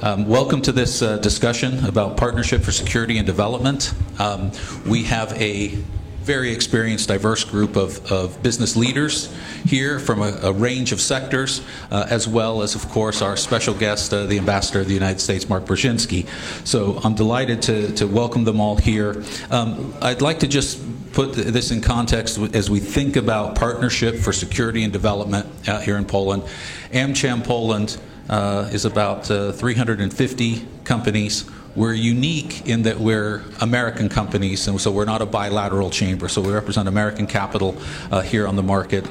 Welcome to this discussion about Partnership for Security and Development. We have a very experienced, diverse group of business leaders here from a range of sectors, as well as, of course, our special guest, the Ambassador of the United States, Mark Brzezinski. So I'm delighted to welcome them all here. I'd like to just put this in context as we think about Partnership for Security and Development out here in Poland. AmCham Poland is about 350 companies. We're unique in that we're American companies, and so we're not a bilateral chamber. So we represent American capital here on the market.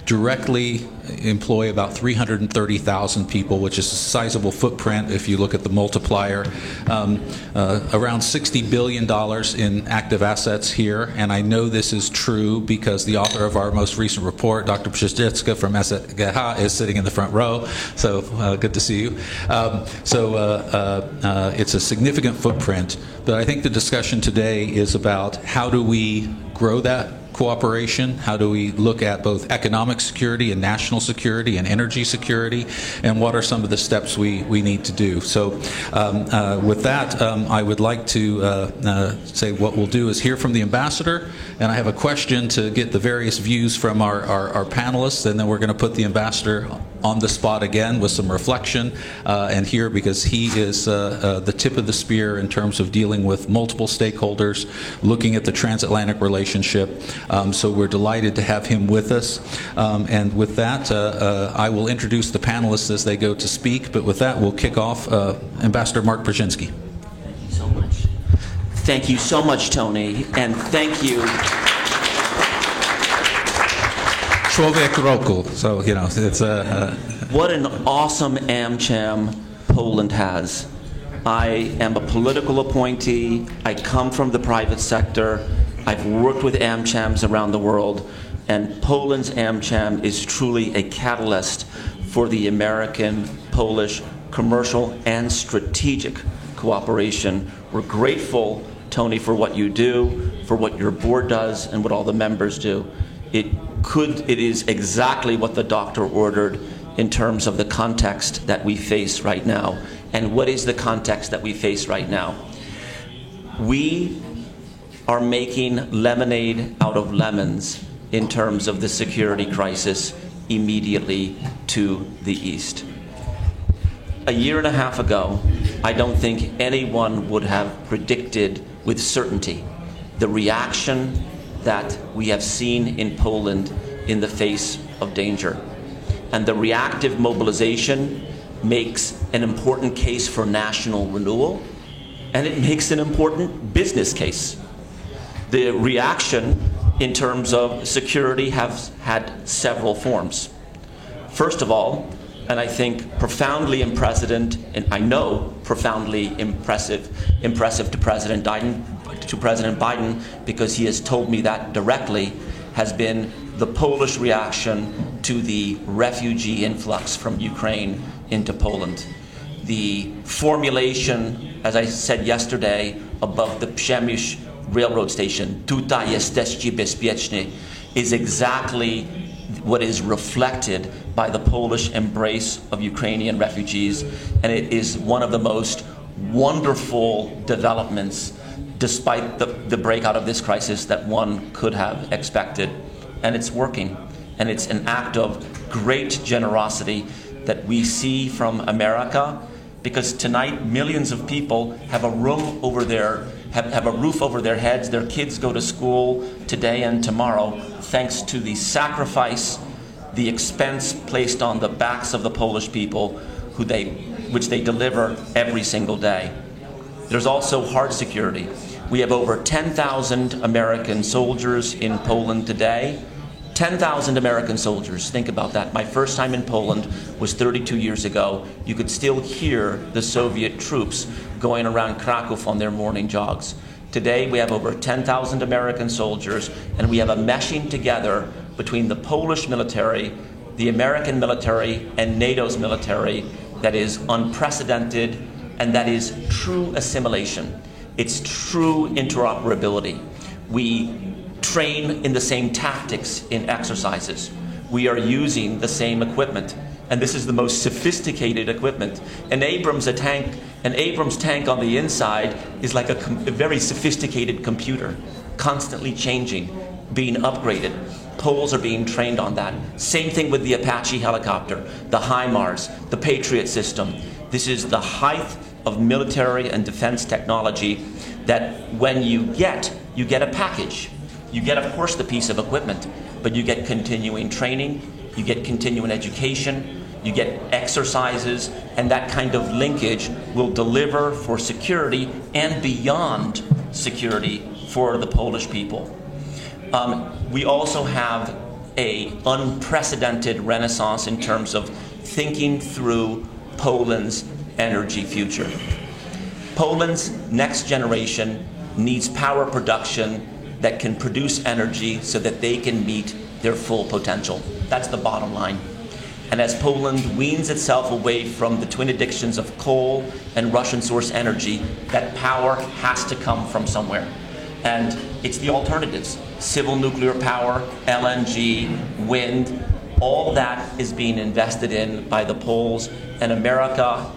Directly employ about 330,000 people, which is a sizable footprint if you look at the multiplier. Around $60 billion in active assets here, and I know this is true because the author of our most recent report, Dr. Brzezinski from SGH, is sitting in the front row, so good to see you. It's a significant footprint, but I think the discussion today is about how do we grow that cooperation, how do we look at both economic security and national security and energy security, and what are some of the steps we need to do. So with that, I would like to say what we'll do is hear from the Ambassador, and I have a question to get the various views from our panelists, and then we're going to put the Ambassador on the spot again with some reflection and here because he is the tip of the spear in terms of dealing with multiple stakeholders, looking at the transatlantic relationship. So we're delighted to have him with us. And with that, I will introduce the panelists as they go to speak. But with that, we'll kick off Ambassador Mark Brzezinski. Thank you so much. Thank you so much, Tony. And thank you. Człowiek roku. So, you know, it's What an awesome AmCham Poland has. I am a political appointee. I come from the private sector. I've worked with AmChams around the world, and Poland's AmCham is truly a catalyst for the American-Polish commercial and strategic cooperation. We're grateful, Tony, for what you do, for what your board does, and what all the members do. It is exactly what the doctor ordered in terms of the context that we face right now. And what is the context that we face right now? We are making lemonade out of lemons in terms of the security crisis immediately to the east. A year and a half ago, I don't think anyone would have predicted with certainty the reaction that we have seen in Poland in the face of danger. And the reactive mobilization makes an important case for national renewal, and it makes an important business case. The reaction in terms of security has had several forms. First of all, and I think profoundly impressive to President Biden, because he has told me that directly, has been the Polish reaction to the refugee influx from Ukraine into Poland. The formulation, as I said yesterday, above the Przemyśl railroad station, "Tutaj jesteście bezpieczni," is exactly what is reflected by the Polish embrace of Ukrainian refugees, and it is one of the most wonderful developments despite the breakout of this crisis that one could have expected. And it's working, and it's an act of great generosity that we see from America, because tonight millions of people have a roof over their heads. Their kids go to school today and tomorrow thanks to the sacrifice, the expense placed on the backs of the Polish people which they deliver every single day. There's also hard security. We have over 10,000 American soldiers in Poland today. 10,000 American soldiers, think about that. My first time in Poland was 32 years ago. You could still hear the Soviet troops going around Krakow on their morning jogs. Today we have over 10,000 American soldiers, and we have a meshing together between the Polish military, the American military, and NATO's military that is unprecedented, and that is true assimilation. It's true interoperability. We train in the same tactics in exercises. we are using the same equipment. And this is the most sophisticated equipment. An Abrams tank on the inside is like a very sophisticated computer, constantly changing, being upgraded. Poles are being trained on that. Same thing with the Apache helicopter, the HIMARS, the Patriot system. This is the height of military and defense technology that when you get a package. You get, of course, the piece of equipment, but you get continuing training, you get continuing education, you get exercises, and that kind of linkage will deliver for security and beyond security for the Polish people. We also have an unprecedented renaissance in terms of thinking through Poland's energy future. Poland's next generation needs power production that can produce energy so that they can meet their full potential. That's the bottom line. And as Poland weans itself away from the twin addictions of coal and Russian source energy, that power has to come from somewhere. And it's the alternatives. Civil nuclear power, LNG, wind, all that is being invested in by the Poles. And America,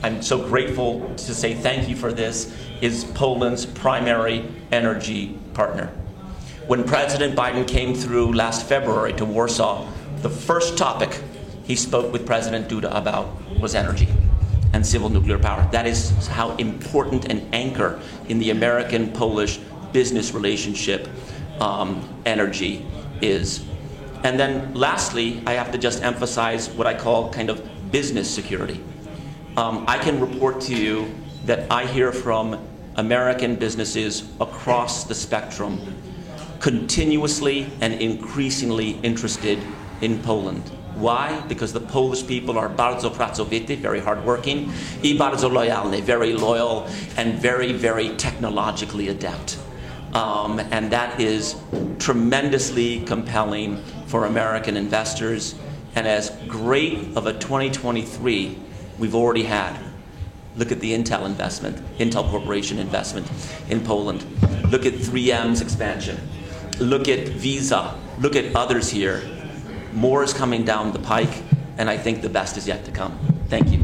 I'm so grateful to say thank you for this, is Poland's primary energy partner. When President Biden came through last February to Warsaw, the first topic he spoke with President Duda about was energy and civil nuclear power. That is how important an anchor in the American-Polish business relationship energy is. And then lastly, I have to just emphasize what I call kind of business security. I can report to you that I hear from American businesses across the spectrum continuously and increasingly interested in Poland. Why? Because the Polish people are bardzo pracowity, very hardworking, I bardzo lojalny, very loyal, and very, very technologically adept. And that is tremendously compelling for American investors. And as great of a 2023 we've already had. Look at the Intel investment, Intel Corporation investment in Poland. Look at 3M's expansion. Look at Visa. Look at others here. More is coming down the pike, and I think the best is yet to come. Thank you.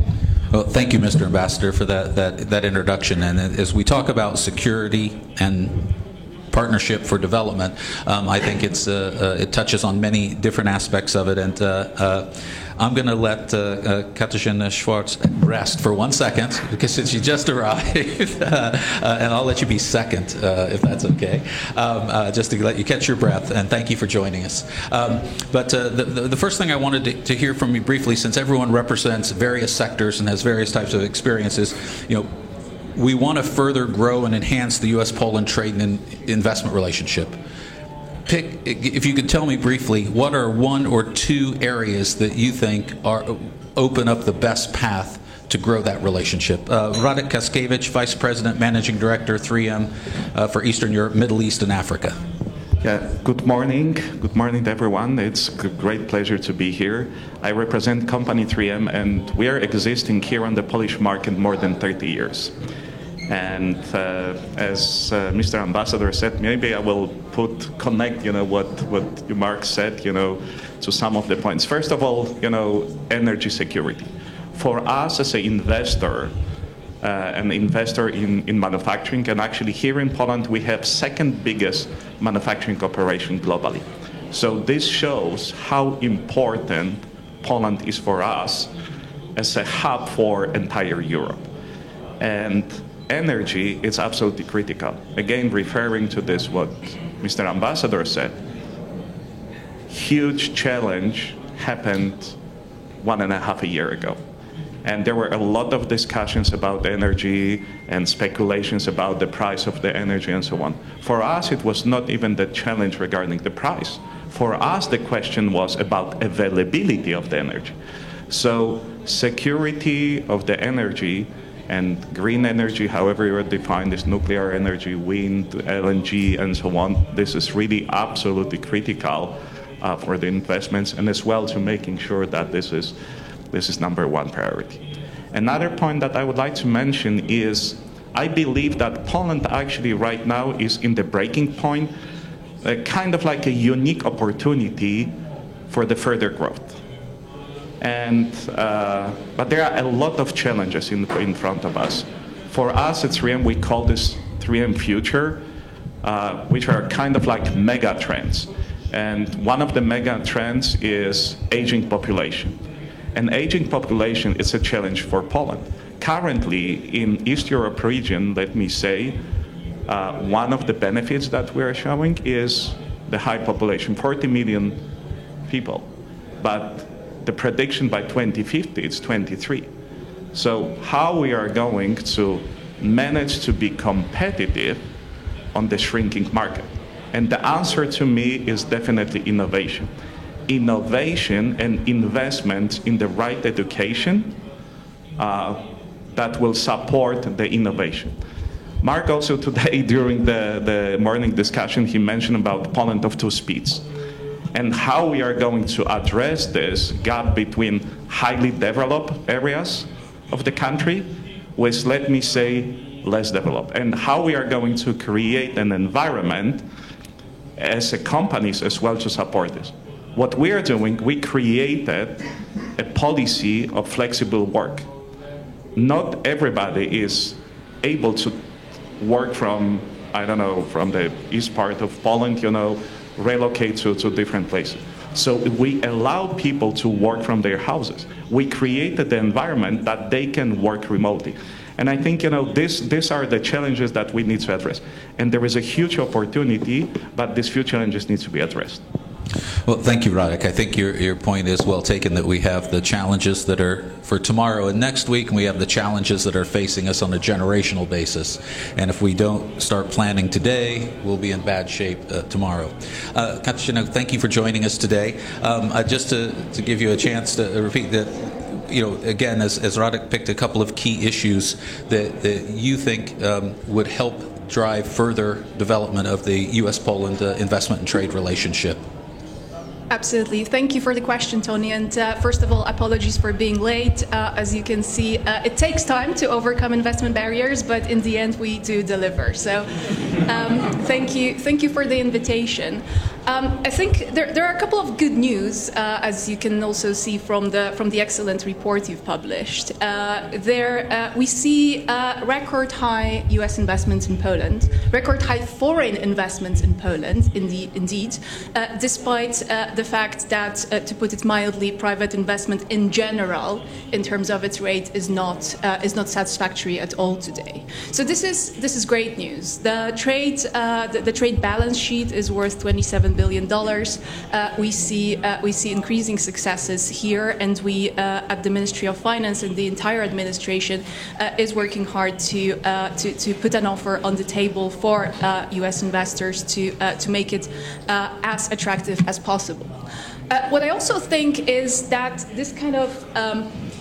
Well, thank you, Mr. Ambassador, for that introduction. And as we talk about security and partnership for development, I think it touches on many different aspects of it. And I'm going to let Katarzyna Schwartz rest for 1 second, because since she just arrived, and I'll let you be second, if that's okay, just to let you catch your breath, and thank you for joining us. But the first thing I wanted to hear from you briefly, since everyone represents various sectors and has various types of experiences, we want to further grow and enhance the U.S.-Poland trade and investment relationship. If you could tell me briefly, what are 1 or 2 areas that you think open up the best path to grow that relationship? Radek Kaskiewicz, Vice President, Managing Director, 3M for Eastern Europe, Middle East, and Africa. Yeah, good morning. Good morning to everyone. It's a great pleasure to be here. I represent company 3M, and we are existing here on the Polish market more than 30 years. And as Mr. Ambassador said, maybe I will connect, what Mark said, to some of the points. First of all, energy security. For us as an investor in manufacturing, and actually here in Poland we have second biggest manufacturing operation globally. So this shows how important Poland is for us as a hub for entire Europe. And energy is absolutely critical. Again, referring to this, what Mr. Ambassador said, huge challenge happened 1.5 years ago. And there were a lot of discussions about energy and speculations about the price of the energy and so on. For us, it was not even the challenge regarding the price. For us, the question was about availability of the energy. So security of the energy and green energy, however you define this, nuclear energy, wind, LNG, and so on, this is really absolutely critical for the investments, and as well to making sure that this is #1 priority. Another point that I would like to mention is I believe that Poland actually right now is in the breaking point, kind of like a unique opportunity for the further growth. And, but there are a lot of challenges in front of us. For us at 3M, we call this 3M Future, which are kind of like mega trends. And one of the mega trends is aging population. And aging population is a challenge for Poland. Currently, in East Europe region, let me say, one of the benefits that we are showing is the high population, 40 million people. But the prediction by 2050 is 23. So how we are going to manage to be competitive on the shrinking market? And the answer to me is definitely innovation. Innovation and investment in the right education that will support the innovation. Mark also today during the morning discussion, he mentioned about Poland of two speeds and how we are going to address this gap between highly developed areas of the country with, let me say, less developed, and how we are going to create an environment as a companies as well to support this. What we are doing, we created a policy of flexible work. Not everybody is able to work from, I don't know, from the east part of Poland, you know, relocate to different places. So we allow people to work from their houses. We created the environment that they can work remotely. And I think, you know, these are the challenges that we need to address. And there is a huge opportunity, but these few challenges need to be addressed. Well, thank you, Radek. I think your point is well taken, that we have the challenges that are for tomorrow and next week, and we have the challenges that are facing us on a generational basis. And if we don't start planning today, we'll be in bad shape tomorrow. Katarzyna, thank you for joining us today. Just to give you a chance to repeat that, you know, again, as Radek picked a couple of key issues that you think would help drive further development of the U.S.-Poland investment and trade relationship. Absolutely. Thank you for the question, Tony. And first of all, apologies for being late. As you can see, it takes time to overcome investment barriers, but in the end, we do deliver. So thank you for the invitation. I think there are a couple of good news, as you can also see from the excellent report you've published. We see record high U.S. investments in Poland, record high foreign investments in Poland, indeed, despite the fact that, to put it mildly, private investment in general, in terms of its rate, is not satisfactory at all today. So this is great news. The trade balance sheet is worth $27 billion. We see increasing successes here, and we at the Ministry of Finance and the entire administration is working hard to put an offer on the table for U.S. investors to make it as attractive as possible. What I also think is that this kind of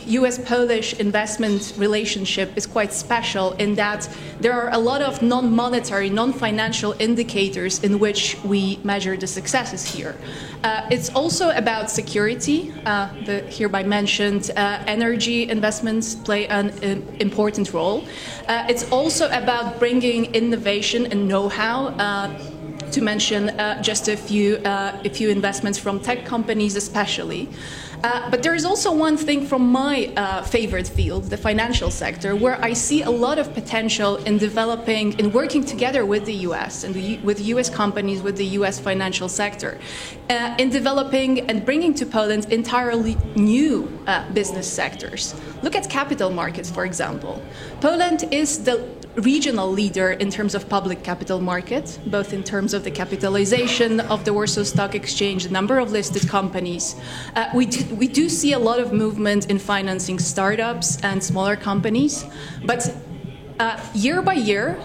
U.S.-Polish investment relationship is quite special in that there are a lot of non-monetary, non-financial indicators in which we measure the successes here. It's also about security. The hereby mentioned energy investments play an important role. It's also about bringing innovation and know-how, to mention just a few investments from tech companies especially. But there is also one thing from my favorite field, the financial sector, where I see a lot of potential in developing, in working together with the U.S. and with U.S. companies, with the U.S. financial sector, in developing and bringing to Poland entirely new business sectors. Look at capital markets, for example. Poland is the regional leader in terms of public capital markets, both in terms of the capitalization of the Warsaw Stock Exchange, the number of listed companies. We do see a lot of movement in financing startups and smaller companies, but year by year,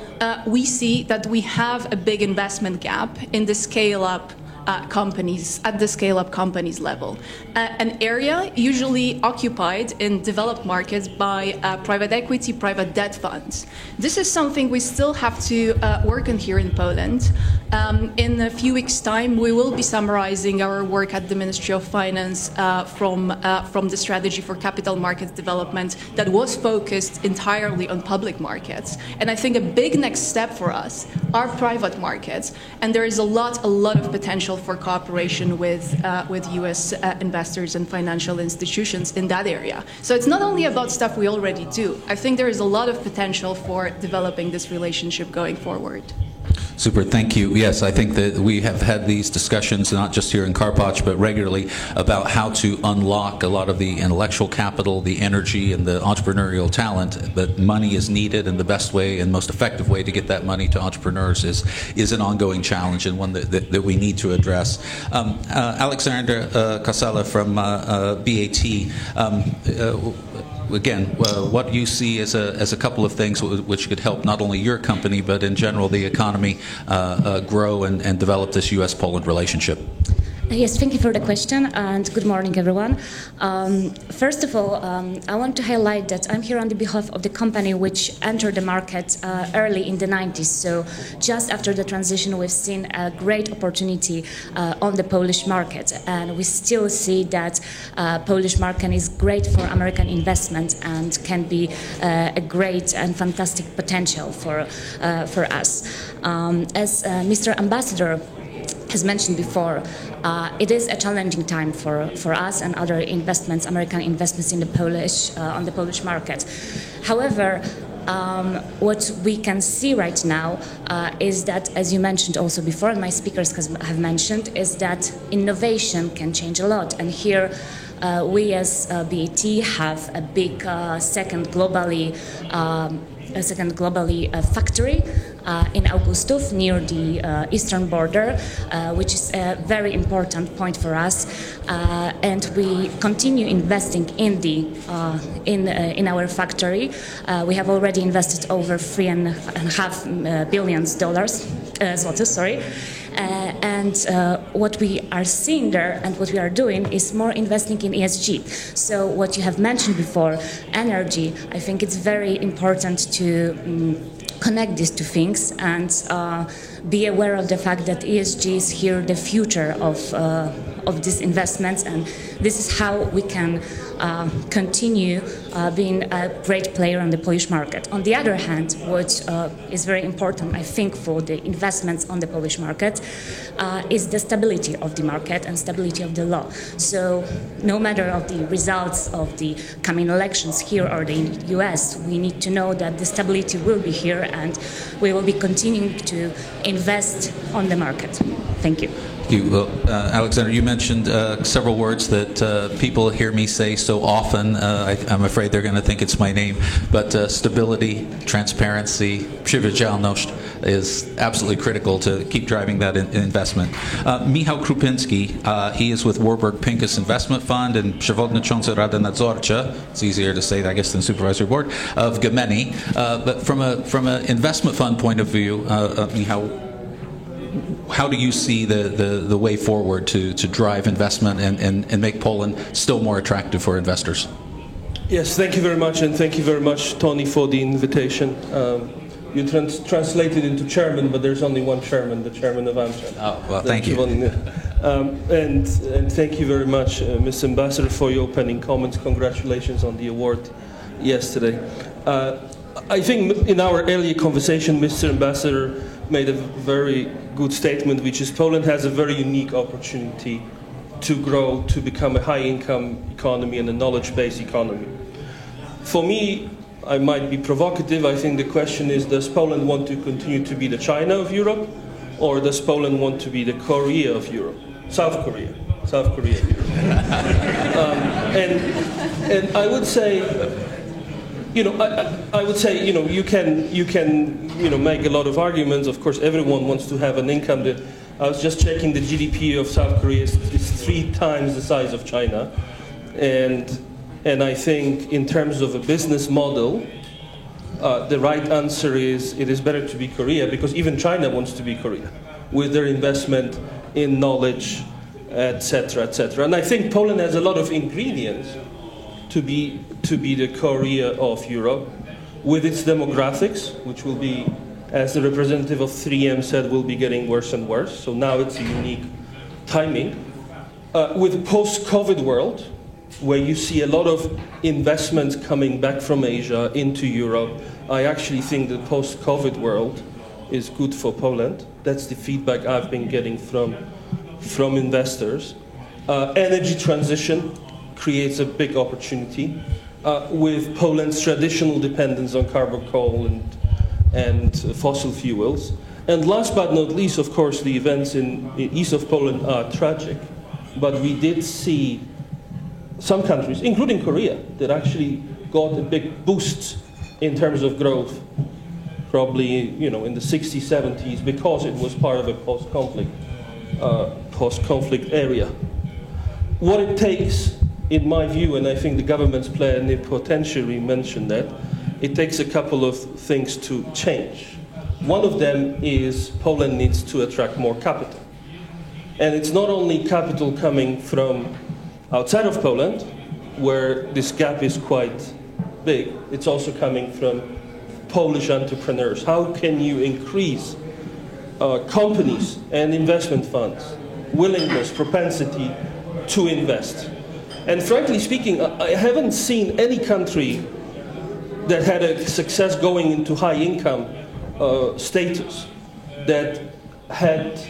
we see that we have a big investment gap in the scale-up companies, at the scale-up companies level. An area usually occupied in developed markets by private equity, private debt funds. This is something we still have to work on here in Poland. In a few weeks' time, we will be summarizing our work at the Ministry of Finance from the strategy for capital markets development that was focused entirely on public markets. And I think a big next step for us are private markets, and there is a lot of potential potential for cooperation with U.S. investors and financial institutions in that area. So it's not only about stuff we already do. I think there is a lot of potential for developing this relationship going forward. Super, thank you. Yes, I think that we have had these discussions, not just here in Karpacz, but regularly, about how to unlock a lot of the intellectual capital, the energy, and the entrepreneurial talent. But money is needed, and the best way and most effective way to get that money to entrepreneurs is an ongoing challenge, and one that we need to address. Alexander Casala from BAT. Again, what do you see as a couple of things which could help not only your company, but in general the economy grow and develop this U.S.-Poland relationship? Yes, thank you for the question, and good morning, everyone. First of all, I want to highlight that I'm here on the behalf of the company which entered the market early in the 90s. So just after the transition, we've seen a great opportunity on the Polish market, and we still see that Polish market is great for American investment and can be a great and fantastic potential for us. As Mr. Ambassador has mentioned before, it is a challenging time for us and other investments, American investments in the on the Polish market. However, what we can see right now is that, as you mentioned also before, and my speakers have mentioned, is that innovation can change a lot. And here we as BAT have a big second globally factory in Augustów, near the eastern border, which is a very important point for us, and we continue investing in our factory. We have already invested over $3.5 billion zlotys, sorry. And what we are seeing there and what we are doing is more investing in ESG. So what you have mentioned before, energy, I think it's very important to connect these two things and be aware of the fact that ESG is here the future of these investments, and this is how we can continue being a great player on the Polish market. On the other hand, what is very important, I think, for the investments on the Polish market is the stability of the market and stability of the law. So no matter of the results of the coming elections here or in the US, we need to know that the stability will be here and we will be continuing to invest on the market. Thank you. Alexander, you mentioned several words that people hear me say so often. I'm afraid they're going to think it's my name, but stability, transparency, przewidywalność is absolutely critical to keep driving that investment. Michał Krupiński, he is with Warburg Pincus Investment Fund and przewodniczący Rady Nadzorcza, it's easier to say, I guess, than supervisory board, of Gemini. But from an investment fund point of view, Michał, how do you see the way forward to drive investment and make Poland still more attractive for investors? Yes, thank you very much, and thank you very much, Tony, for the invitation. You translated into chairman, but there's only one chairman, the chairman of AmCham. Oh, well, thank you. And thank you very much, Mr. Ambassador, for your opening comments. Congratulations on the award yesterday. I think in our earlier conversation, Mr. Ambassador made a very good statement, which is Poland has a very unique opportunity to grow, to become a high-income economy and a knowledge-based economy. For me, I might be provocative. I think the question is, does Poland want to continue to be the China of Europe, or does Poland want to be the Korea of Europe? South Korea of Europe. And I would say, I would say, you can, make a lot of arguments. Of course, everyone wants to have an income. I was just checking the GDP of South Korea is 3 times the size of China, and I think in terms of a business model, the right answer is it is better to be Korea, because even China wants to be Korea with their investment in knowledge, etc., etc. And I think Poland has a lot of ingredients to be the Korea of Europe, with its demographics, which will be, as the representative of 3M said, will be getting worse and worse. So now it's a unique timing. With a post-COVID world, where you see a lot of investments coming back from Asia into Europe, I actually think the post-COVID world is good for Poland. That's the feedback I've been getting from from investors. Energy transition creates a big opportunity with Poland's traditional dependence on carbon coal and fossil fuels. And last but not least, of course, the events in east of Poland are tragic. But we did see some countries, including Korea, that actually got a big boost in terms of growth, probably in the 60s, 70s, because it was part of a post-conflict area. What it takes, in my view, and I think the government's plenipotentiary mentioned that, it takes a couple of things to change. One of them is Poland needs to attract more capital. And it's not only capital coming from outside of Poland, where this gap is quite big, it's also coming from Polish entrepreneurs. How can you increase companies and investment funds' willingness, propensity to invest? And frankly speaking, I haven't seen any country that had a success going into high income status that had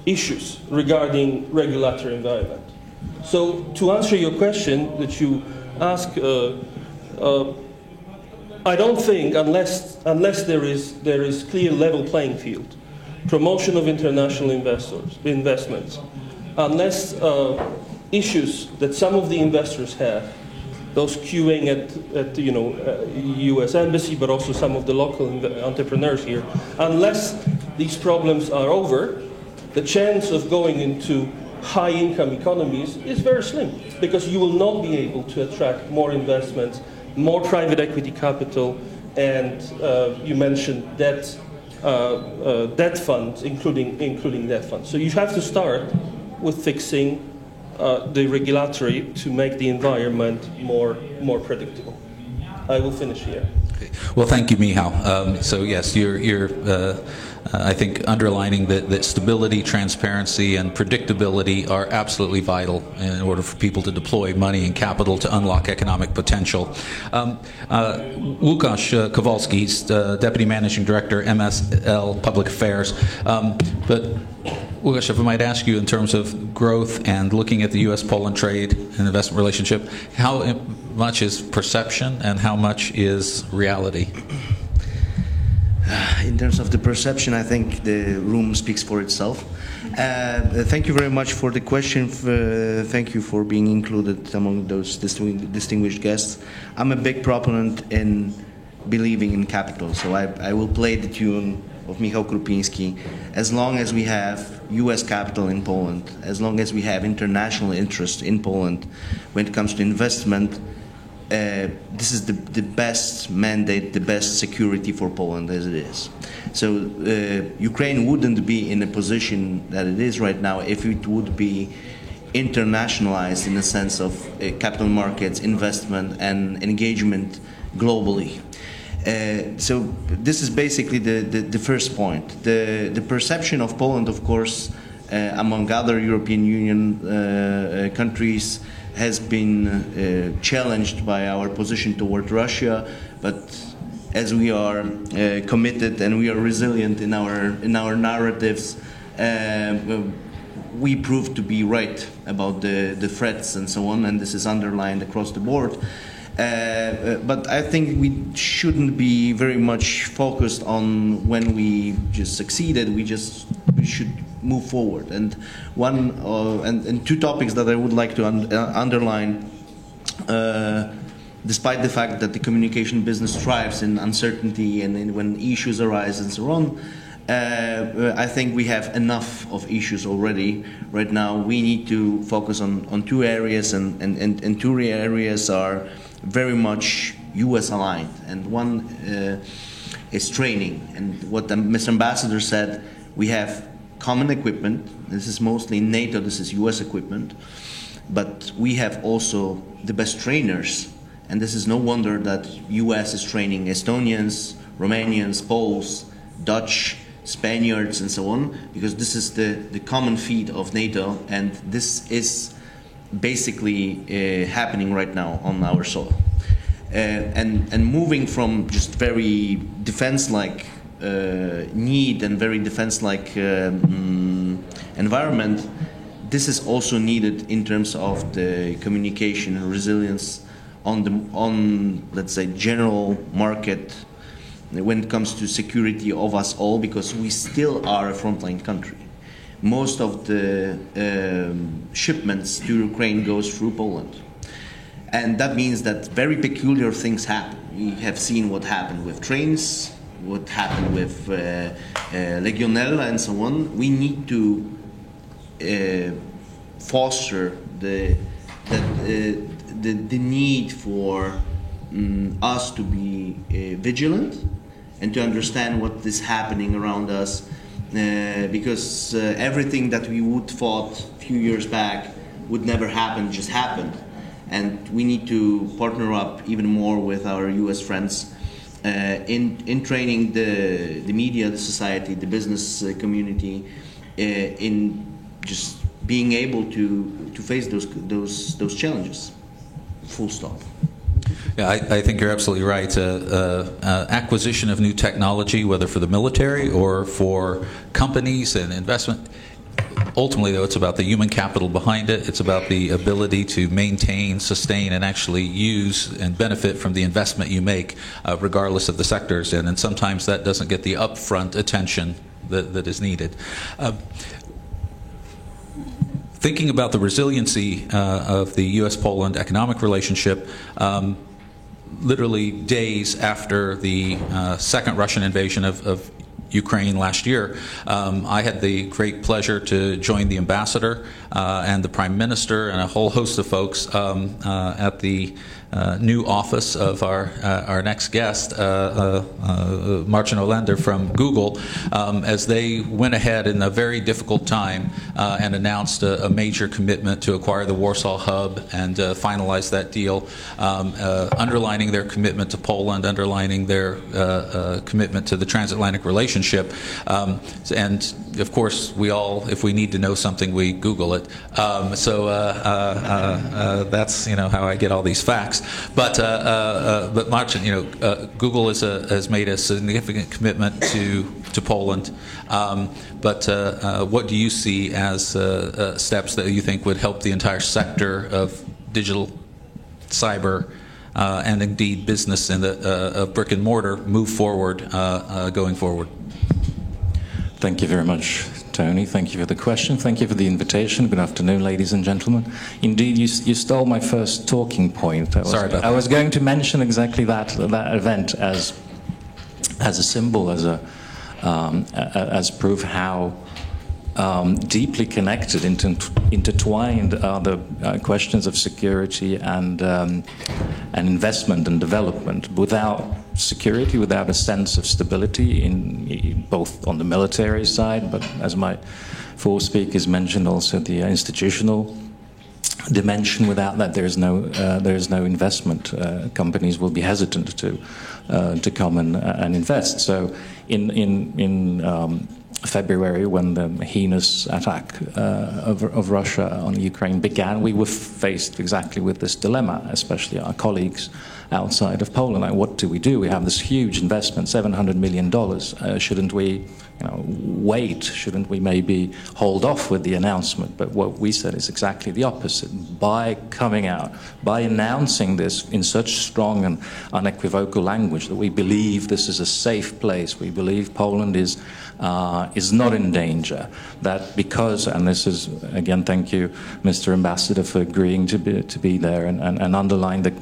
issues regarding regulatory environment. So to answer your question that you ask, I don't think unless there is clear level playing field, promotion of international investments, unless issues that some of the investors have, those queuing at the U.S. Embassy, but also some of the local entrepreneurs here, unless these problems are over, the chance of going into high-income economies is very slim, because you will not be able to attract more investments, more private equity capital, and you mentioned debt funds, including debt funds. So you have to start with fixing the regulatory to make the environment more predictable. I will finish here. Okay. Well, thank you, Michał. So yes, you're I think underlining that stability, transparency, and predictability are absolutely vital in order for people to deploy money and capital to unlock economic potential. Łukasz Kowalski, he's Deputy Managing Director, MSL Public Affairs. But Łukasz, if I might ask you in terms of growth and looking at the U.S.-Poland trade and investment relationship, how much is perception and how much is reality? In terms of the perception, I think the room speaks for itself. Thank you very much for the question. Thank you for being included among those distinguished guests. I'm a big proponent in believing in capital, so I will play the tune of Michał Krupiński. As long as we have U.S. capital in Poland, as long as we have international interest in Poland when it comes to investment, this is the best mandate, the best security for Poland as it is. So Ukraine wouldn't be in a position that it is right now if it would be internationalized in the sense of capital markets, investment, and engagement globally. So this is basically the first point. The perception of Poland, of course, among other European Union countries, has been challenged by our position toward Russia, but as we are committed and we are resilient in our narratives, we prove to be right about the threats and so on, and this is underlined across the board. But I think we shouldn't be very much focused on when we just succeeded. We should move forward. And two topics that I would like to underline, despite the fact that the communication business thrives in uncertainty and when issues arise and so on, I think we have enough of issues already. Right now, we need to focus on two areas, and two areas are very much U.S. aligned. And one is training. And what Mr. Ambassador said, we have common equipment. This is mostly NATO, this is US equipment. But we have also the best trainers. And this is no wonder that US is training Estonians, Romanians, Poles, Dutch, Spaniards, and so on, because this is the common feed of NATO, and this is basically happening right now on our soil. And moving from just very defense-like need and very defense-like environment, this is also needed in terms of the communication and resilience on let's say general market when it comes to security of us all, because we still are a frontline country. Most of the shipments to Ukraine goes through Poland. And that means that very peculiar things happen. We have seen what happened with trains, what happened with Legionella and so on. We need to foster the need for us to be vigilant and to understand what is happening around us, because everything that we would thought a few years back would never happen just happened. And we need to partner up even more with our US friends in training the media, the society, the business community, in just being able to face those challenges. Full stop. Yeah, I think you're absolutely right. Acquisition of new technology, whether for the military or for companies and investment, ultimately, though, it's about the human capital behind it. It's about the ability to maintain, sustain, and actually use and benefit from the investment you make, regardless of the sectors. And sometimes that doesn't get the upfront attention that is needed. Thinking about the resiliency of the U.S.-Poland economic relationship, literally days after the second Russian invasion of Ukraine last year, I had the great pleasure to join the ambassador and the prime minister and a whole host of folks at the new office of our next guest, Marcin Olander from Google, as they went ahead in a very difficult time and announced a major commitment to acquire the Warsaw hub and finalize that deal, underlining their commitment to Poland, underlining their commitment to the transatlantic relationship. And of course, we all, if we need to know something, we Google it. So that's how I get all these facts. But Marcin, Google has made a significant commitment to Poland. But what do you see as steps that you think would help the entire sector of digital, cyber, and indeed business in the brick and mortar move forward going forward? Thank you very much, Tony. Thank you for the question. Thank you for the invitation. Good afternoon, ladies and gentlemen. Indeed, you stole my first talking point. Sorry about that. I was going to mention exactly that event as a symbol, as proof how deeply connected, intertwined are the questions of security and investment and development. Without security, without a sense of stability, in both on the military side, but as my four speakers mentioned, also the institutional dimension. Without that, there is no investment. Companies will be hesitant to come and invest. So in February, when the heinous attack of Russia on Ukraine began, we were faced exactly with this dilemma, especially our colleagues outside of Poland. Like, what do? We have this huge investment, $700 million. Shouldn't we wait? Shouldn't we maybe hold off with the announcement? But what we said is exactly the opposite. By coming out, by announcing this in such strong and unequivocal language that we believe this is a safe place, we believe Poland is not in danger, that because, and this is, again, thank you, Mr. Ambassador, for agreeing to be there and underline the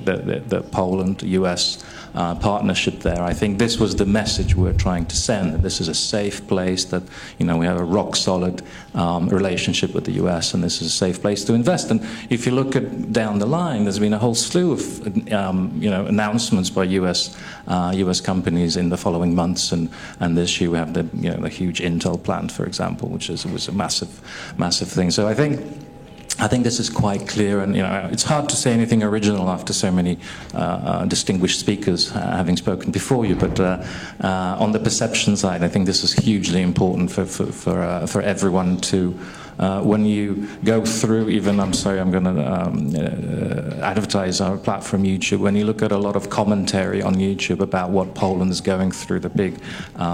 Poland-US partnership there. I think this was the message we're trying to send, that this is a safe place, that we have a rock-solid relationship with the US, and this is a safe place to invest. And if you look down the line, there's been a whole slew of announcements by US companies in the following months, and this year we have the huge Intel plant, for example, which was a massive thing. So I think this is quite clear, and it's hard to say anything original after so many distinguished speakers having spoken before you. But on the perception side, I think this is hugely important for everyone to when you go through, even, I'm sorry, I'm going to advertise our platform YouTube, when you look at a lot of commentary on YouTube about what Poland is going through, the big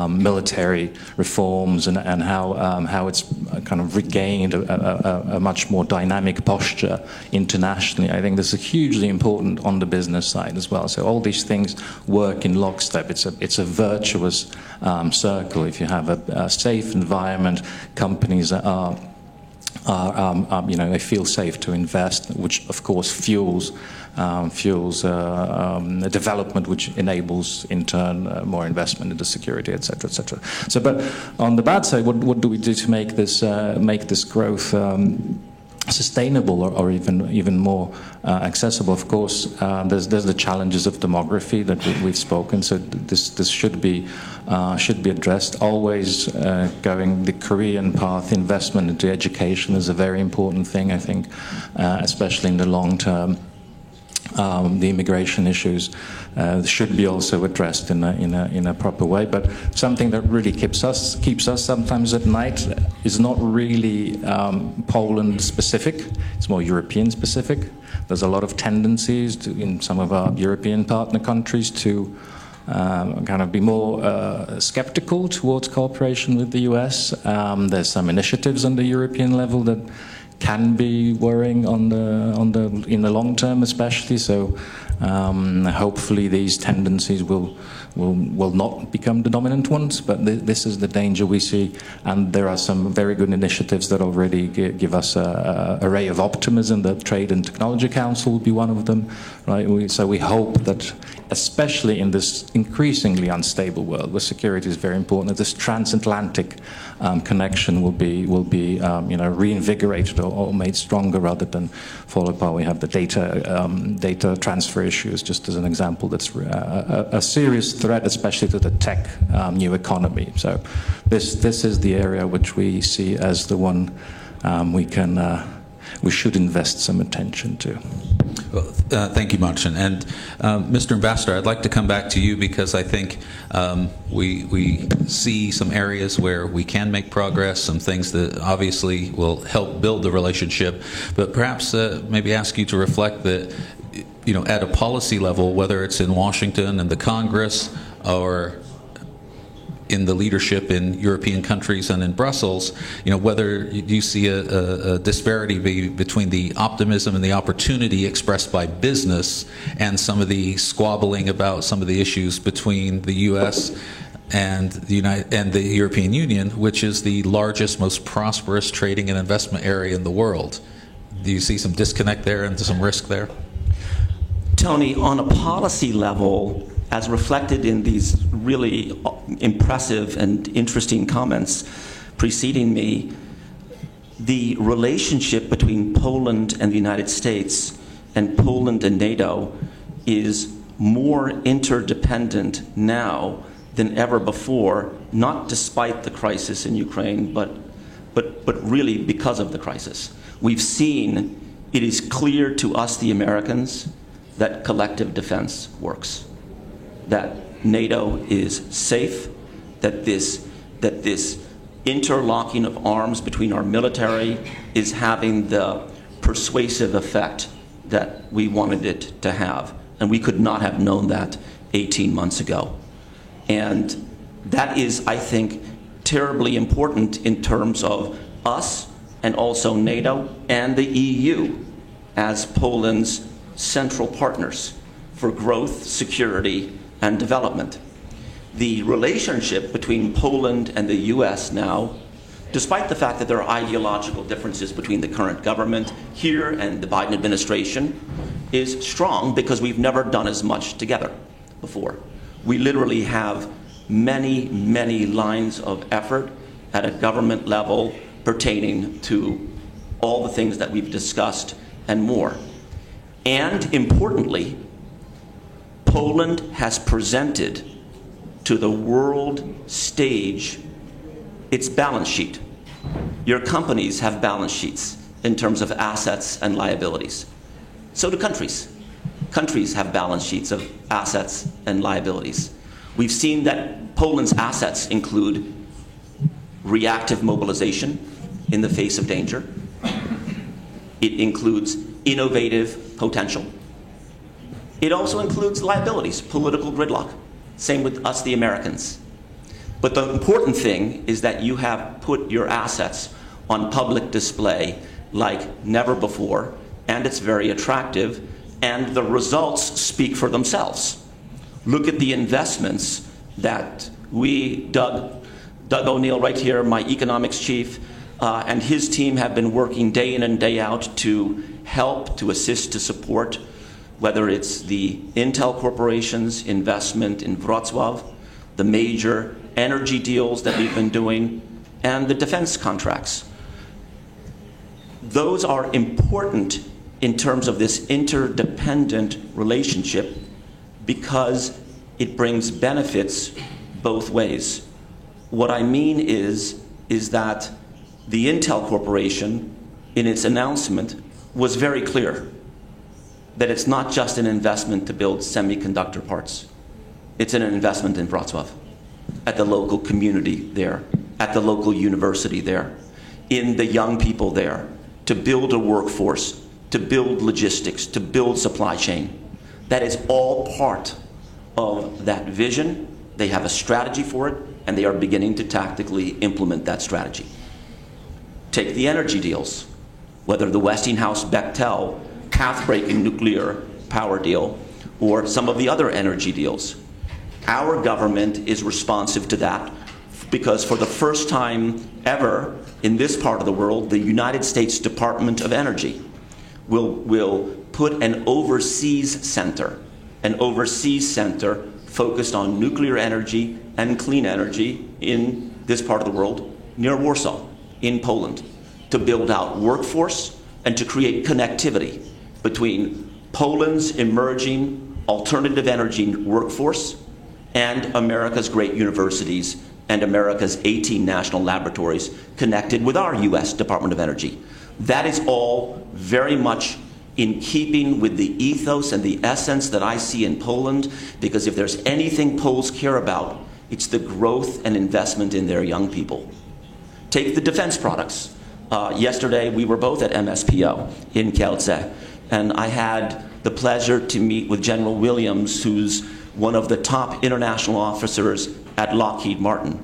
military reforms and how it's kind of regained a much more dynamic posture internationally, I think this is hugely important on the business side as well. So all these things work in lockstep. It's a virtuous circle. If you have a safe environment, companies are they feel safe to invest, which of course fuels development, which enables in turn more investment into security, etc., etc. So, but on the bad side, what do we do to make this growth sustainable or even more accessible? Of course, there's the challenges of demography that we've spoken. So this should be addressed. Always going the Korean path. Investment into education is a very important thing, I think, especially in the long term. The immigration issues should be also addressed in a proper way. But something that really keeps us sometimes at night is not really Poland specific. It's more European specific. There's a lot of tendencies in some of our European partner countries to kind of be more skeptical towards cooperation with the US. There's some initiatives on the European level that can be worrying in the long term, especially. So hopefully these tendencies will not become the dominant ones. But this is the danger we see, and there are some very good initiatives that already give us a ray of optimism. The Trade and Technology Council will be one of them, right? So we hope that, especially in this increasingly unstable world where security is very important, that this transatlantic connection will be reinvigorated or made stronger rather than fall apart. We have the data transfer issues, just as an example. That's a serious threat, especially to the tech new economy. So this is the area which we see as the one we should invest some attention to. Well, thank you, Marcin. And Mr. Ambassador, I'd like to come back to you because I think we see some areas where we can make progress, some things that obviously will help build the relationship, but perhaps maybe ask you to reflect that, at a policy level, whether it's in Washington and the Congress or in the leadership in European countries and in Brussels, whether you see a disparity between the optimism and the opportunity expressed by business and some of the squabbling about some of the issues between the U.S. and the European Union, which is the largest, most prosperous trading and investment area in the world. Do you see some disconnect there and some risk there? Tony, on a policy level, as reflected in these really impressive and interesting comments preceding me, the relationship between Poland and the United States and Poland and NATO is more interdependent now than ever before, not despite the crisis in Ukraine, but really because of the crisis. We've seen, it is clear to us, the Americans, that collective defense works, that NATO is safe, that this interlocking of arms between our military is having the persuasive effect that we wanted it to have. And we could not have known that 18 months ago. And that is, I think, terribly important in terms of us and also NATO and the EU as Poland's central partners for growth, security, and development. The relationship between Poland and the US now, despite the fact that there are ideological differences between the current government here and the Biden administration, is strong because we've never done as much together before. We literally have many, many lines of effort at a government level pertaining to all the things that we've discussed and more. And importantly, Poland has presented to the world stage its balance sheet. Your companies have balance sheets in terms of assets and liabilities. So do countries. Countries have balance sheets of assets and liabilities. We've seen that Poland's assets include reactive mobilization, in the face of danger. It includes innovative potential. It also includes liabilities, political gridlock. Same with us, the Americans. But the important thing is that you have put your assets on public display like never before, and it's very attractive, and the results speak for themselves. Look at the investments that Doug O'Neill right here, my economics chief, and his team have been working day in and day out to help, to assist, to support, whether it's the Intel Corporation's investment in Wrocław, the major energy deals that we've been doing, and the defense contracts. Those are important in terms of this interdependent relationship because it brings benefits both ways. What I mean is that the Intel Corporation, in its announcement, was very clear that it's not just an investment to build semiconductor parts. It's an investment in Wrocław, at the local community there, at the local university there, in the young people there, to build a workforce, to build logistics, to build supply chain. That is all part of that vision. They have a strategy for it, and they are beginning to tactically implement that strategy. Take the energy deals, whether the Westinghouse Bechtel path-breaking nuclear power deal or some of the other energy deals. Our government is responsive to that because for the first time ever in this part of the world, the United States Department of Energy will put an overseas center focused on nuclear energy and clean energy in this part of the world, near Warsaw, in Poland, to build out workforce and to create connectivity between Poland's emerging alternative energy workforce and America's great universities and America's 18 national laboratories connected with our U.S. Department of Energy. That is all very much in keeping with the ethos and the essence that I see in Poland, because if there's anything Poles care about, it's the growth and investment in their young people. Take the defense products. Yesterday, we were both at MSPO in Kielce, and I had the pleasure to meet with General Williams, who's one of the top international officers at Lockheed Martin.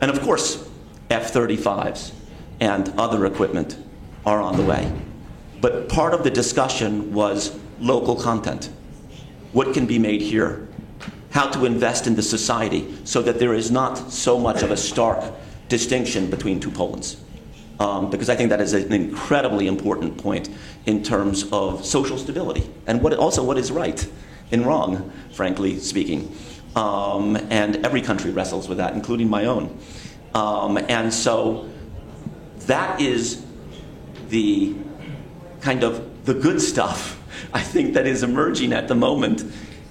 And of course, F-35s and other equipment are on the way. But part of the discussion was local content. What can be made here? How to invest in the society so that there is not so much of a stark distinction between two Polands. Because I think that is an incredibly important point in terms of social stability and what is right and wrong, frankly speaking. And every country wrestles with that, including my own. And so that is the kind of the good stuff, I think, that is emerging at the moment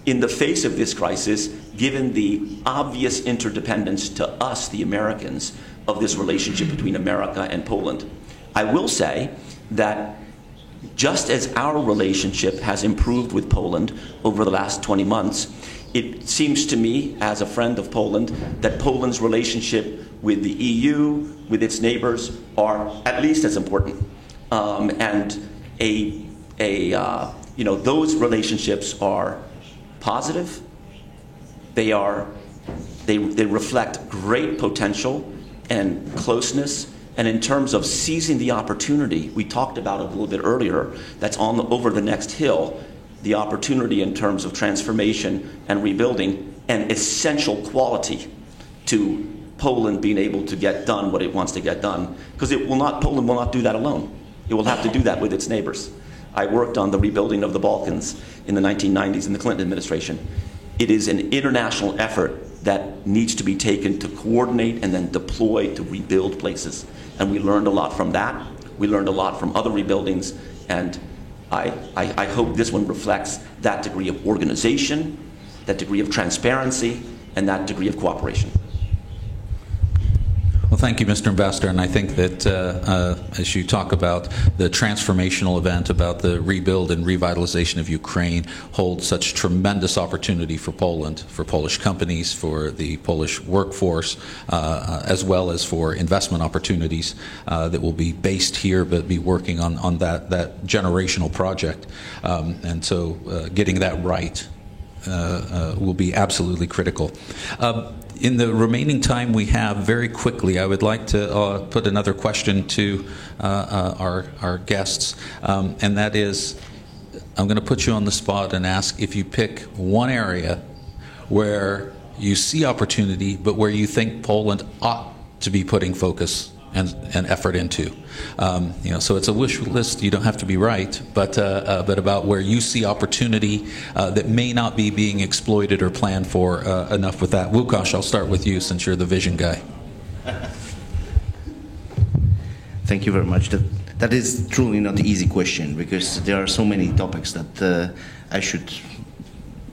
in the face of this crisis, given the obvious interdependence to us, the Americans, of this relationship between America and Poland. I will say that just as our relationship has improved with Poland over the last 20 months, it seems to me, as a friend of Poland, that Poland's relationship with the EU, with its neighbors, are at least as important. Those relationships are positive. They reflect great potential and closeness, and in terms of seizing the opportunity, we talked about it a little bit earlier, that's over the next hill, the opportunity in terms of transformation and rebuilding, an essential quality to Poland being able to get done what it wants to get done, because Poland will not do that alone. It will have to do that with its neighbors. I worked on the rebuilding of the Balkans in the 1990s in the Clinton administration. It is an international effort that needs to be taken to coordinate and then deploy to rebuild places. And we learned a lot from that. We learned a lot from other rebuildings, and I hope this one reflects that degree of organization, that degree of transparency, and that degree of cooperation. Well, thank you, Mr. Ambassador. And I think that as you talk about the transformational event, about the rebuild and revitalization of Ukraine, holds such tremendous opportunity for Poland, for Polish companies, for the Polish workforce, as well as for investment opportunities that will be based here but be working on that generational project. And so getting that right will be absolutely critical. In the remaining time we have, very quickly, I would like to put another question to our guests, and that is, I'm going to put you on the spot and ask if you pick one area where you see opportunity, but where you think Poland ought to be putting focus and effort into. So it's a wish list. You don't have to be right, but about where you see opportunity that may not be being exploited or planned for enough with that. Łukasz, I'll start with you since you're the vision guy. Thank you very much. That is truly not an easy question, because there are so many topics that I should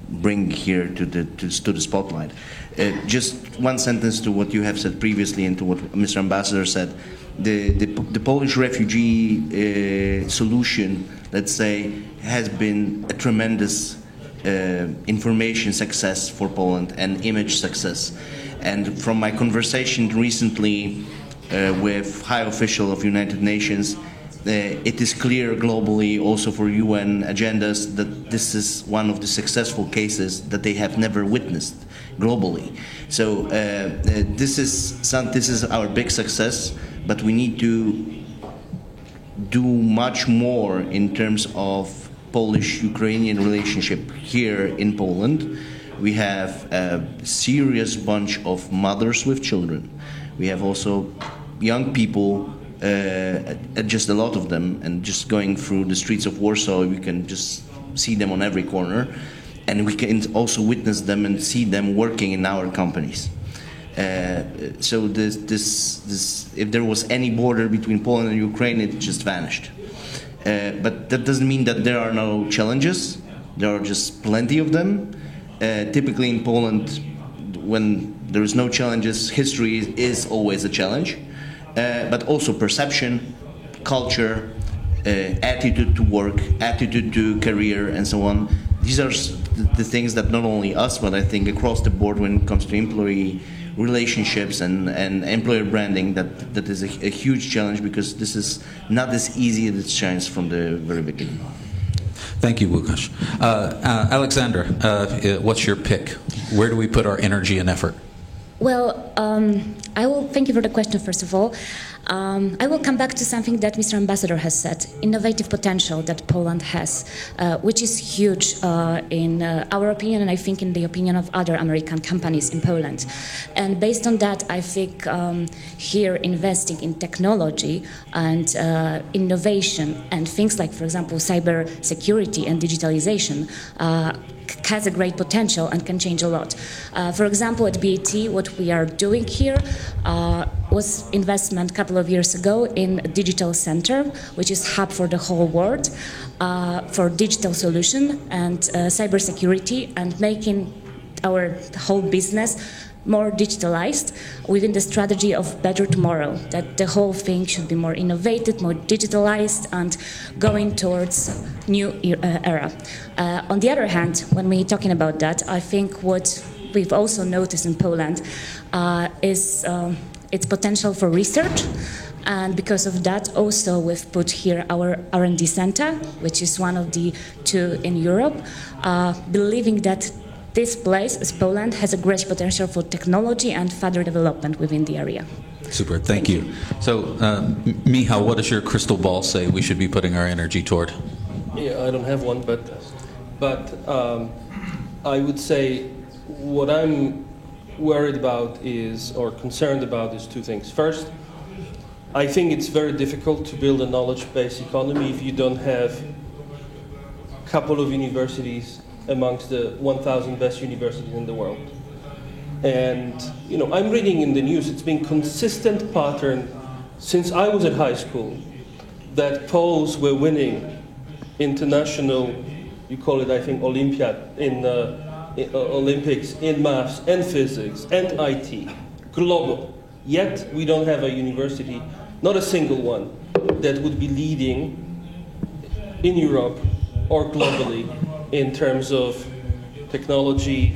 bring here to the spotlight. Just one sentence to what you have said previously and to what Mr. Ambassador said. The Polish refugee solution, let's say, has been a tremendous information success for Poland and image success. And from my conversation recently with high official of United Nations, it is clear globally, also for UN agendas, that this is one of the successful cases that they have never witnessed globally. So this is our big success, but we need to do much more in terms of Polish-Ukrainian relationship here in Poland. We have a serious bunch of mothers with children. We have also young people, just a lot of them, and just going through the streets of Warsaw, we can just see them on every corner, and we can also witness them and see them working in our companies. So if there was any border between Poland and Ukraine, it just vanished. But that doesn't mean that there are no challenges. There are just plenty of them. Typically in Poland, when there is no challenges, history is always a challenge. But also perception, culture, attitude to work, attitude to career, and so on. These are the things that not only us, but I think across the board when it comes to employee relationships and employer branding, that is a huge challenge, because this is not as easy as it shines from the very beginning. Thank you, Łukasz. Alexander, what's your pick? Where do we put our energy and effort? Well, I will thank you for the question, first of all. I will come back to something that Mr. Ambassador has said, innovative potential that Poland has, which is huge in our opinion, and I think in the opinion of other American companies in Poland. And based on that, I think here investing in technology and innovation and things like, for example, cyber security and digitalization has a great potential and can change a lot. For example, at BAT, what we are doing here was investment a couple of years ago in a digital center, which is hub for the whole world, for digital solution and cybersecurity, and making our whole business more digitalized within the strategy of better tomorrow, that the whole thing should be more innovative, more digitalized, and going towards new era. On the other hand, when we're talking about that, I think what we've also noticed in Poland is its potential for research. And because of that, also we've put here our R&D center, which is one of the two in Europe, believing that this place, as Poland, has a great potential for technology and further development within the area. Super, thank you. So, Michał, what does your crystal ball say we should be putting our energy toward? Yeah, I don't have one, but I would say what I'm worried about is, or concerned about, is two things. First, I think it's very difficult to build a knowledge-based economy if you don't have a couple of universities amongst the 1,000 best universities in the world. And, you know, I'm reading in the news, it's been consistent pattern since I was at high school that Poles were winning international, you call it, I think, Olympiad, in Olympics in maths and physics and IT, global. Yet we don't have a university, not a single one, that would be leading in Europe or globally in terms of technology,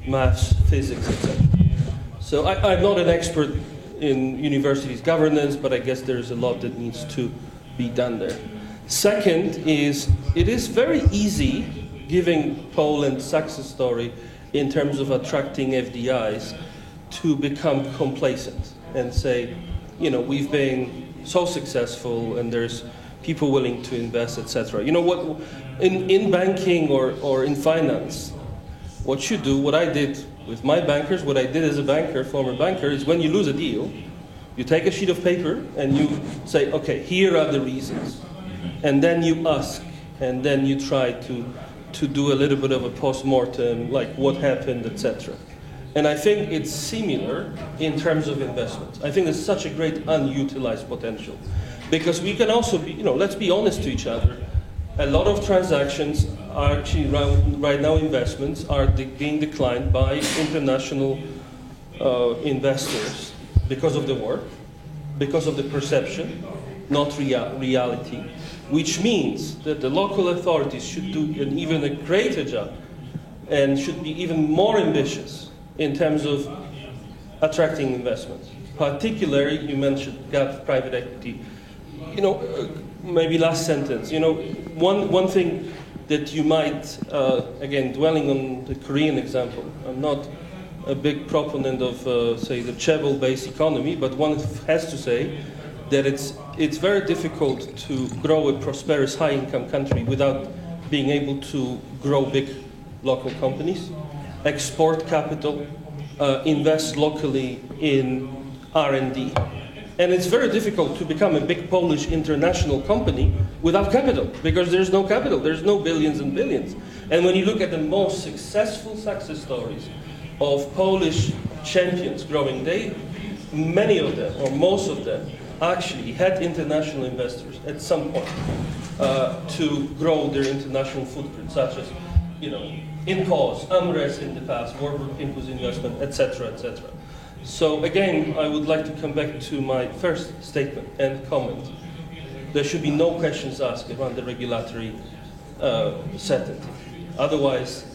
maths, physics, etc. So I'm not an expert in universities governance, but I guess there's a lot that needs to be done there. Second is, it is very easy, giving Poland success story in terms of attracting FDIs, to become complacent and say, you know, we've been so successful and there's people willing to invest, etc. You know what, in banking or in finance, what you do, what I did with my bankers, what I did as a banker, former banker, is when you lose a deal, you take a sheet of paper and you say, okay, here are the reasons. And then you ask, and then you try to do a little bit of a post-mortem, like what happened, etc. And I think it's similar in terms of investments. I think there's such a great unutilized potential. Because we can also be, you know, let's be honest to each other. A lot of transactions are actually, right now investments are being declined by international investors because of the war, because of the perception, not reality, which means that the local authorities should do even a greater job and should be even more ambitious in terms of attracting investments. Particularly, you mentioned gap private equity. You know, maybe last sentence. You know, one thing that you might, again, dwelling on the Korean example, I'm not a big proponent of, say, the chaebol-based economy, but one has to say that it's very difficult to grow a prosperous high-income country without being able to grow big local companies, export capital, invest locally in R&D. And it's very difficult to become a big Polish international company without capital, because there's no capital, there's no billions and billions. And when you look at the most successful success stories of Polish champions growing, many of them, or most of them, actually had international investors at some point to grow their international footprint, such as, you know, InPost, AmRes in the past, Warburg Pincus Investment, etc., etc. So again, I would like to come back to my first statement and comment. There should be no questions asked around the regulatory certainty. Otherwise,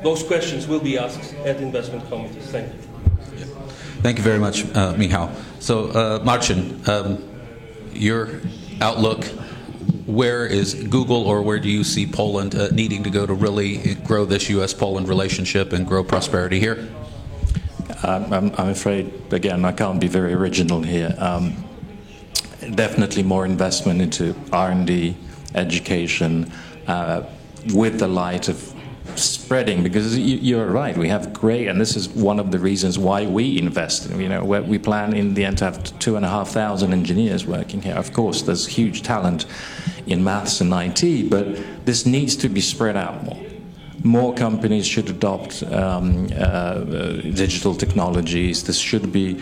those questions will be asked at investment committees. Thank you. Thank you very much, Michał. So, Marcin, your outlook, where is Google, or where do you see Poland needing to go to really grow this U.S.-Poland relationship and grow prosperity here? I'm afraid, again, I can't be very original here. Definitely more investment into R&D, education, with the light of spreading, because you're right, we have great, and this is one of the reasons why we invest. You know, we plan in the end to have 2,500 engineers working here. Of course, there's huge talent in maths and IT, but this needs to be spread out more. More companies should adopt digital technologies. This should be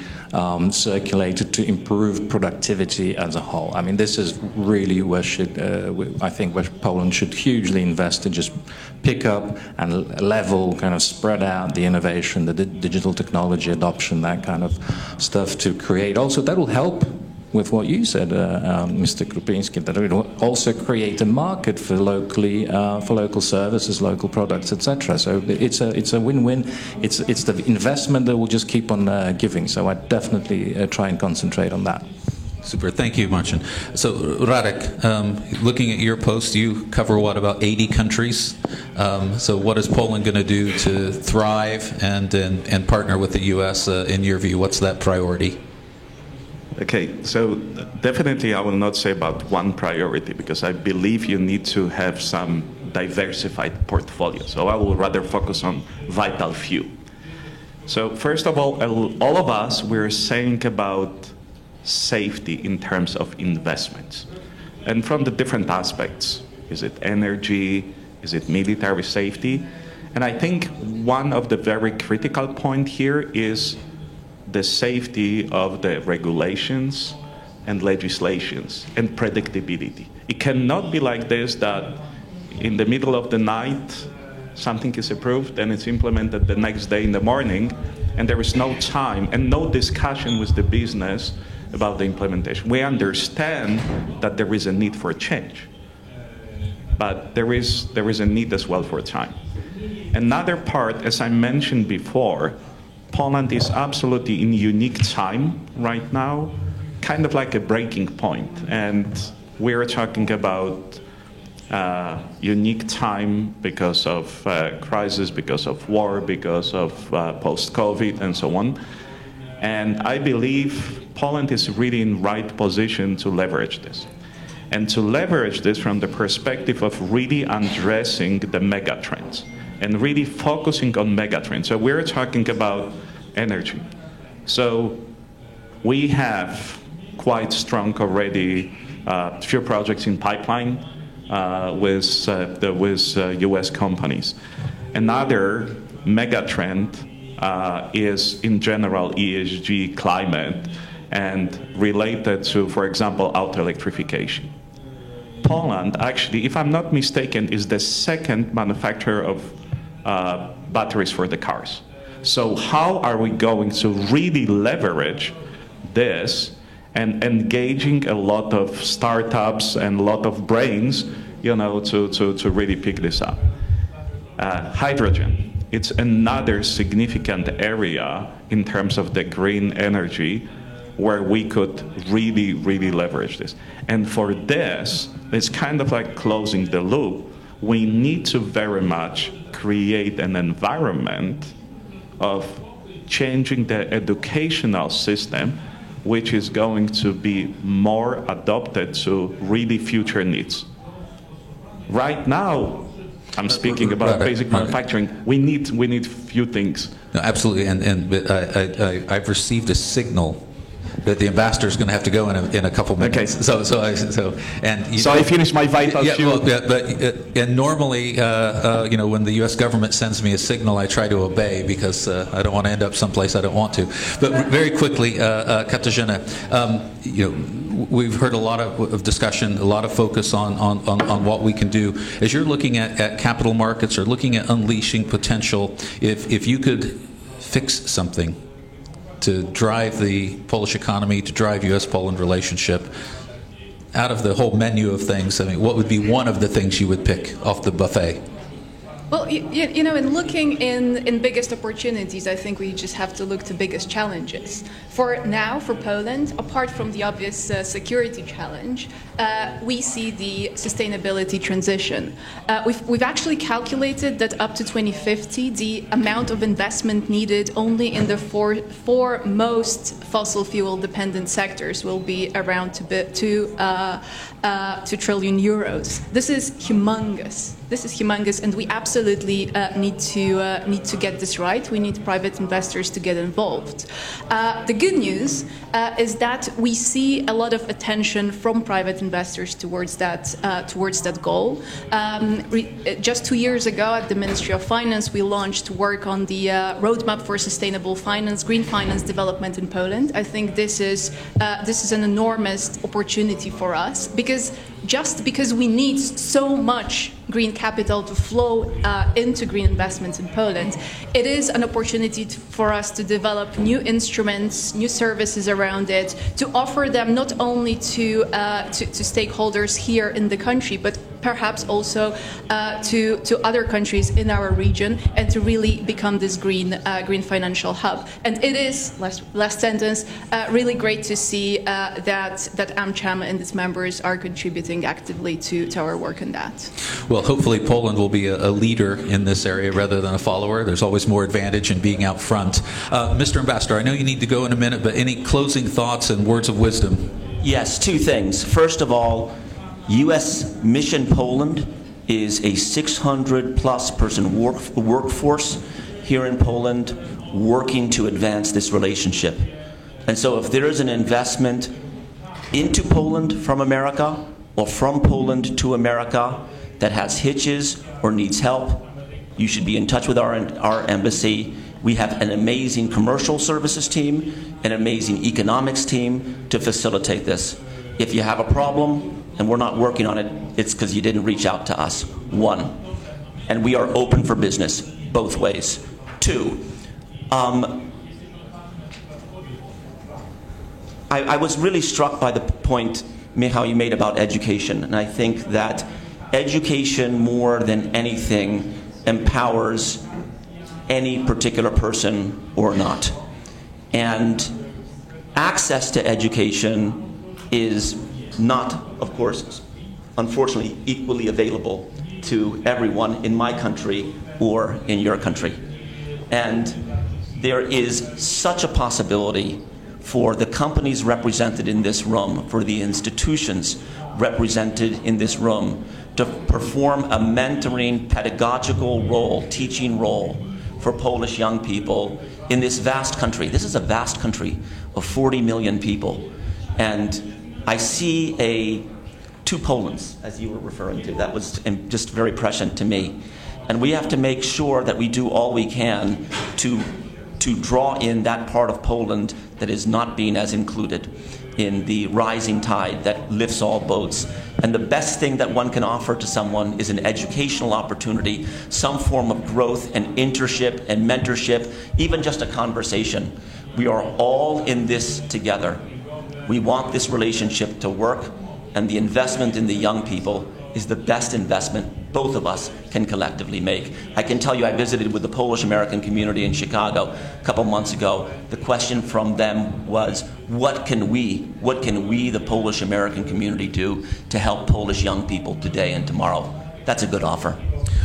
circulated to improve productivity as a whole. I mean, this is really where I think where Poland should hugely invest to just pick up and level, kind of spread out the innovation, the digital technology adoption, that kind of stuff to create. Also, that will help with what you said, Mr. Krupiński, that it will also create a market for local services, local products, etc. So it's a win-win. It's the investment that will just keep on giving. So I definitely try and concentrate on that. Super. Thank you, Marcin. So, Radek, looking at your post, you cover about 80 countries. So what is Poland going to do to thrive and partner with the U.S. In your view? What's that priority? Okay, so definitely I will not say about one priority, because I believe you need to have some diversified portfolio. So I will rather focus on vital few. So first of all of us, we're saying about safety in terms of investments. And from the different aspects. Is it energy? Is it military safety? And I think one of the very critical point here is the safety of the regulations and legislations and predictability. It cannot be like this, that in the middle of the night something is approved and it's implemented the next day in the morning, and there is no time and no discussion with the business about the implementation. We understand that there is a need for change, but there is a need as well for time. Another part, as I mentioned before, Poland is absolutely in unique time right now, kind of like a breaking point. And we're talking about unique time because of crisis, because of war, because of post-COVID, and so on. And I believe Poland is really in right position to leverage this. And to leverage this from the perspective of really addressing the megatrends and really focusing on megatrends. So we're talking about energy. So we have quite strong already few projects in pipeline with US companies. Another megatrend is in general ESG, climate, and related to, for example, auto electrification. Poland, actually, if I'm not mistaken, is the second manufacturer of batteries for the cars. So how are we going to really leverage this and engaging a lot of startups and a lot of brains, to really pick this up? Hydrogen, it's another significant area in terms of the green energy where we could really, really leverage this. And for this, it's kind of like closing the loop. We need to very much create an environment of changing the educational system, which is going to be more adapted to really future needs. Right now, I'm speaking about basic manufacturing. We need few things. No, absolutely, and I've received a signal that the ambassador is going to have to go in a couple minutes. Okay. So I finished my vital few. And normally, when the U.S. government sends me a signal, I try to obey because I don't want to end up someplace I don't want to. But very quickly, Katarzyna, we've heard a lot of discussion, a lot of focus on what we can do. As you're looking at capital markets or looking at unleashing potential, if you could fix something to drive the Polish economy, to drive U.S.-Poland relationship, out of the whole menu of things, I mean, what would be one of the things you would pick off the buffet? Well, in looking in biggest opportunities, I think we just have to look to biggest challenges. For now, for Poland, apart from the obvious security challenge, we see the sustainability transition. We've actually calculated that up to 2050, the amount of investment needed only in the four most fossil fuel dependent sectors will be around 2 trillion euros. This is humongous. And we absolutely need to get this right. We need private investors to get involved. The good news is that we see a lot of attention from private investors towards that goal. Just 2 years ago, at the Ministry of Finance, we launched work on the roadmap for sustainable finance, green finance development in Poland. I think this is an enormous opportunity for us because we need so much green capital to flow into green investments in Poland, it is an opportunity for us to develop new instruments, new services around it, to offer them not only to stakeholders here in the country, but perhaps also to other countries in our region, and to really become this green financial hub. And it is, last sentence, really great to see that AmCham and its members are contributing actively to our work in that. Well, hopefully Poland will be a leader in this area rather than a follower. There's always more advantage in being out front. Mr. Ambassador, I know you need to go in a minute, but any closing thoughts and words of wisdom? Yes, two things. First of all, U.S. Mission Poland is a 600-plus person workforce here in Poland working to advance this relationship. And so if there is an investment into Poland from America or from Poland to America that has hitches or needs help, you should be in touch with our embassy. We have an amazing commercial services team, an amazing economics team to facilitate this. If you have a problem and we're not working on it, it's because you didn't reach out to us. 1, and we are open for business both ways. 2, I was really struck by the point, Michał, you made about education. And I think that education, more than anything, empowers any particular person or not. And access to education is not, of course, unfortunately, equally available to everyone in my country or in your country. And there is such a possibility for the companies represented in this room, for the institutions represented in this room, to perform a mentoring, pedagogical role, teaching role for Polish young people in this vast country. This is a vast country of 40 million people. And I see two Polands, as you were referring to. That was just very prescient to me. And we have to make sure that we do all we can to draw in that part of Poland that is not being as included in the rising tide that lifts all boats. And the best thing that one can offer to someone is an educational opportunity, some form of growth and internship and mentorship, even just a conversation. We are all in this together. We want this relationship to work, and the investment in the young people is the best investment both of us can collectively make. I can tell you, I visited with the Polish American community in Chicago a couple months ago. The question from them was, what can we, the Polish American community, do to help Polish young people today and tomorrow? That's a good offer.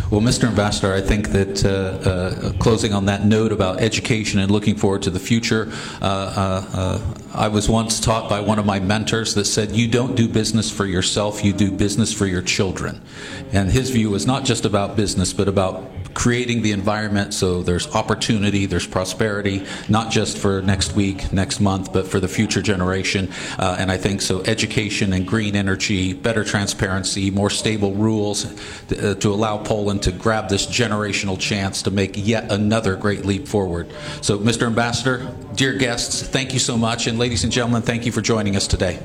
Well, Mr. Ambassador, I think that closing on that note about education and looking forward to the future, I was once taught by one of my mentors that said, you don't do business for yourself, you do business for your children. And his view was not just about business, but about creating the environment so there's opportunity, there's prosperity, not just for next week, next month, but for the future generation. And I think so education and green energy, better transparency, more stable rules to allow Poland to grab this generational chance to make yet another great leap forward. So, Mr. Ambassador, dear guests, thank you so much. And ladies and gentlemen, thank you for joining us today.